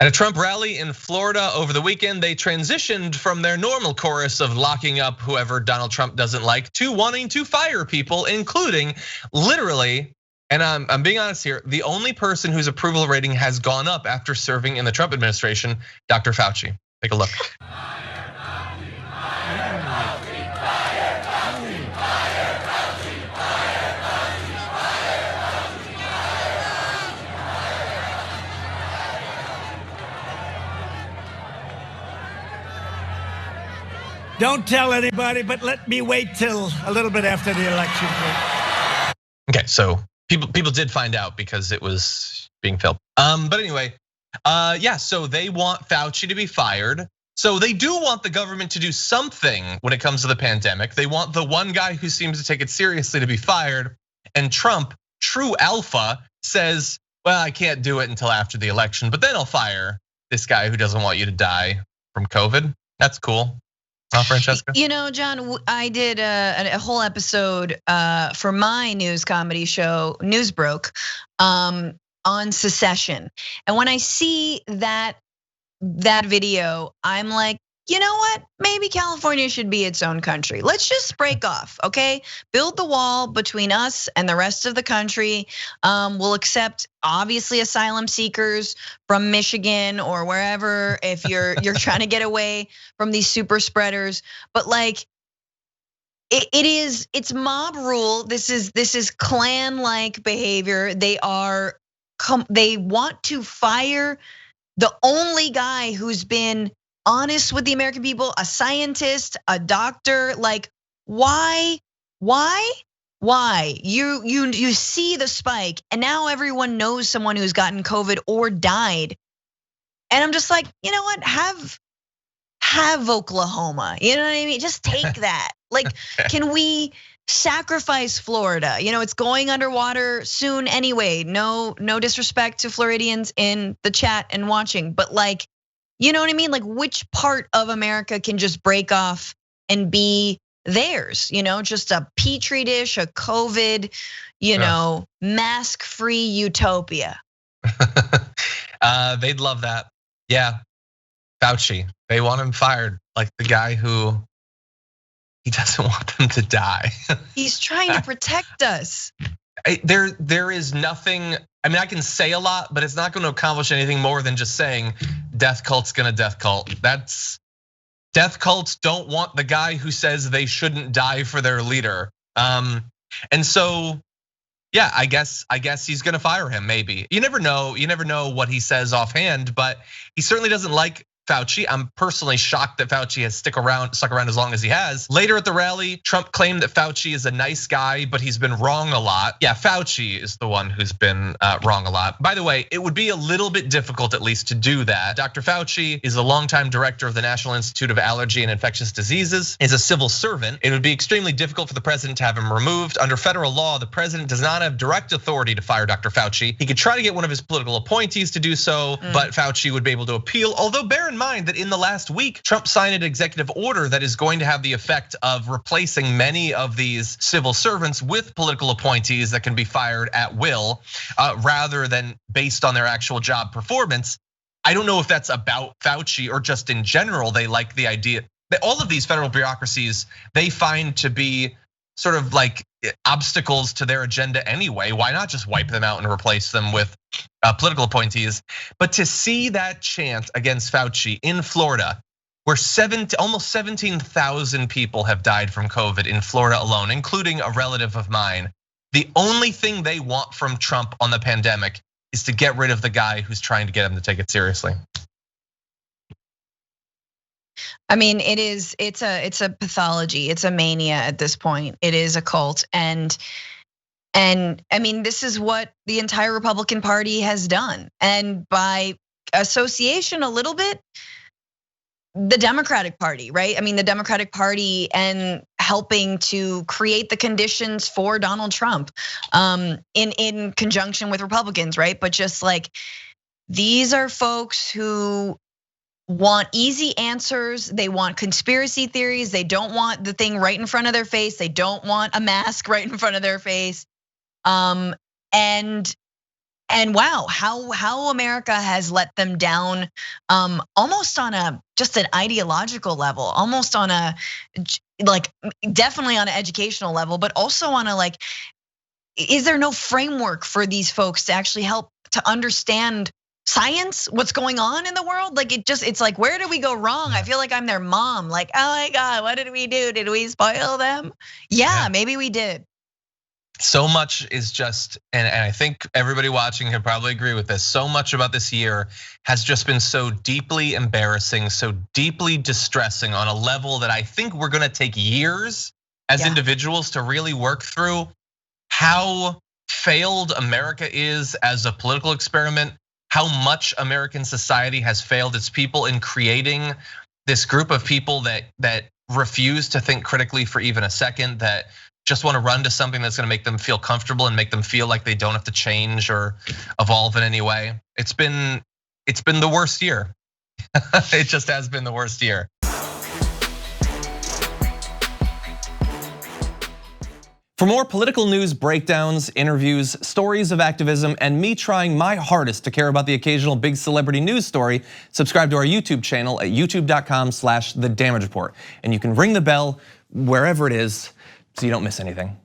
At a Trump rally in Florida over the weekend, they transitioned from their normal chorus of locking up whoever Donald Trump doesn't like to wanting to fire people, including literally, and I'm being honest here, the only person whose approval rating has gone up after serving in the Trump administration, Dr. Fauci. Take a look. Don't tell anybody, but let me wait till a little bit after the election. Okay, so people did find out because it was being filmed. But anyway, yeah, so they want Fauci to be fired. So they do want the government to do something when it comes to the pandemic. They want the one guy who seems to take it seriously to be fired. And Trump, true alpha, says, well, I can't do it until after the election, but then I'll fire this guy who doesn't want you to die from COVID. That's cool. Francesca? You know, John, I did a whole episode for my news comedy show, Newsbroke, on secession. And when I see that video, I'm like, you know what? Maybe California should be its own country. Let's just break off, okay? Build the wall between us and the rest of the country. We'll accept obviously asylum seekers from Michigan or wherever if you're trying to get away from these super spreaders. But like, it's mob rule. This is Klan-like behavior. They want to fire the only guy who's been honest with the American people, a scientist, a doctor. Like, why? You see the spike, and now everyone knows someone who's gotten COVID or died. And I'm just like, you know what? Have Oklahoma. You know what I mean? Just take that. Like, can we sacrifice Florida? You know, it's going underwater soon anyway. No disrespect to Floridians in the chat and watching, but like, you know what I mean? Like, which part of America can just break off and be theirs? You know, just a petri dish, a COVID, mask-free utopia. They'd love that. Yeah, Fauci, they want him fired, like the guy who he doesn't want them to die. He's trying to protect us. There is nothing. I mean, I can say a lot, but it's not going to accomplish anything more than just saying death cult's gonna death cult. Death cults don't want the guy who says they shouldn't die for their leader. And so, yeah, I guess he's gonna fire him. Maybe you never know what he says offhand, but he certainly doesn't like Fauci. I'm personally shocked that Fauci has stuck around as long as he has. Later at the rally, Trump claimed that Fauci is a nice guy, but he's been wrong a lot. Yeah, Fauci is the one who's been wrong a lot. By the way, it would be a little bit difficult at least to do that. Dr. Fauci is a longtime director of the National Institute of Allergy and Infectious Diseases, is a civil servant. It would be extremely difficult for the president to have him removed. Under federal law, the president does not have direct authority to fire Dr. Fauci. He could try to get one of his political appointees to do so, but Fauci would be able to appeal. Although bear in mind that in the last week, Trump signed an executive order that is going to have the effect of replacing many of these civil servants with political appointees that can be fired at will, rather than based on their actual job performance. I don't know if that's about Fauci or just in general, they like the idea that all of these federal bureaucracies, they find to be sort of like obstacles to their agenda anyway. Why not just wipe them out and replace them with political appointees? But to see that chant against Fauci in Florida, where almost 17,000 people have died from COVID in Florida alone, including a relative of mine. The only thing they want from Trump on the pandemic is to get rid of the guy who's trying to get him to take it seriously. I mean, it's a pathology. It's a mania at this point. It is a cult. And I mean, this is what the entire Republican Party has done. And by association a little bit, the Democratic Party, right? I mean, the Democratic Party and helping to create the conditions for Donald Trump in conjunction with Republicans, right? But just like, these are folks who want easy answers. They want conspiracy theories. They don't want the thing right in front of their face. They don't want a mask right in front of their face. And And wow, how America has let them down, almost on just an ideological level, almost on definitely on an educational level, but also on is there no framework for these folks to actually help to understand science, what's going on in the world? It's like, where did we go wrong? I feel like I'm their mom. Like, oh my God, what did we do? Did we spoil them? Yeah, maybe we did. So much is just, and I think everybody watching can probably agree with this. So much about this year has just been so deeply embarrassing, so deeply distressing on a level that I think we're gonna take years as individuals to really work through how failed America is as a political experiment, how much American society has failed its people in creating this group of people that refuse to think critically for even a second, that just want to run to something that's going to make them feel comfortable and make them feel like they don't have to change or evolve in any way. It's been the worst year. It just has been the worst year. For more political news breakdowns, interviews, stories of activism, and me trying my hardest to care about the occasional big celebrity news story, subscribe to our YouTube channel at youtube.com/The Damage Report. And you can ring the bell wherever it is so you don't miss anything.